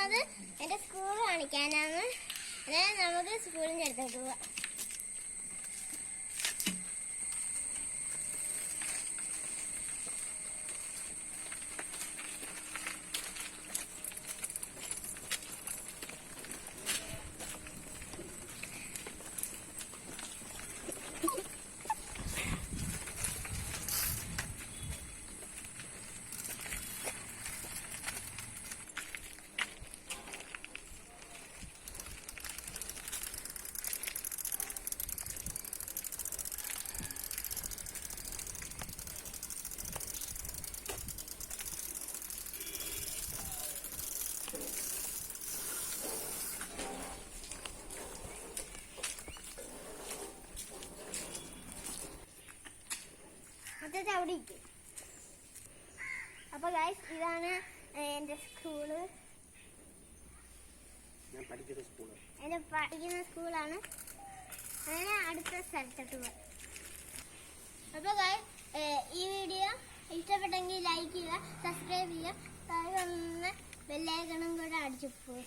പോകുന്നത് എൻ്റെ സ്കൂൾ കാണിക്കാനാണ്. നമുക്ക് സ്കൂളിൻ്റെ അടുത്തോട്ട് പോവാം. അവിടെ ഇരിക്കും. അപ്പൊ ഗൈസ്, ഇതാണ് എന്റെ സ്കൂള്. എന്റെ പഠിക്കുന്ന സ്കൂളാണ്. അങ്ങനെ അടുത്ത സ്ഥലത്തോട്ട് പോവാം. അപ്പൊ ഗൈസ്, ഈ വീഡിയോ ഇഷ്ടപ്പെട്ടെങ്കിൽ ലൈക്ക് ചെയ്യുക, സബ്സ്ക്രൈബ് ചെയ്യുക, താഴെ വന്ന ബെല്ലൈക്കണും കൂടെ അടിച്ചു പോയി.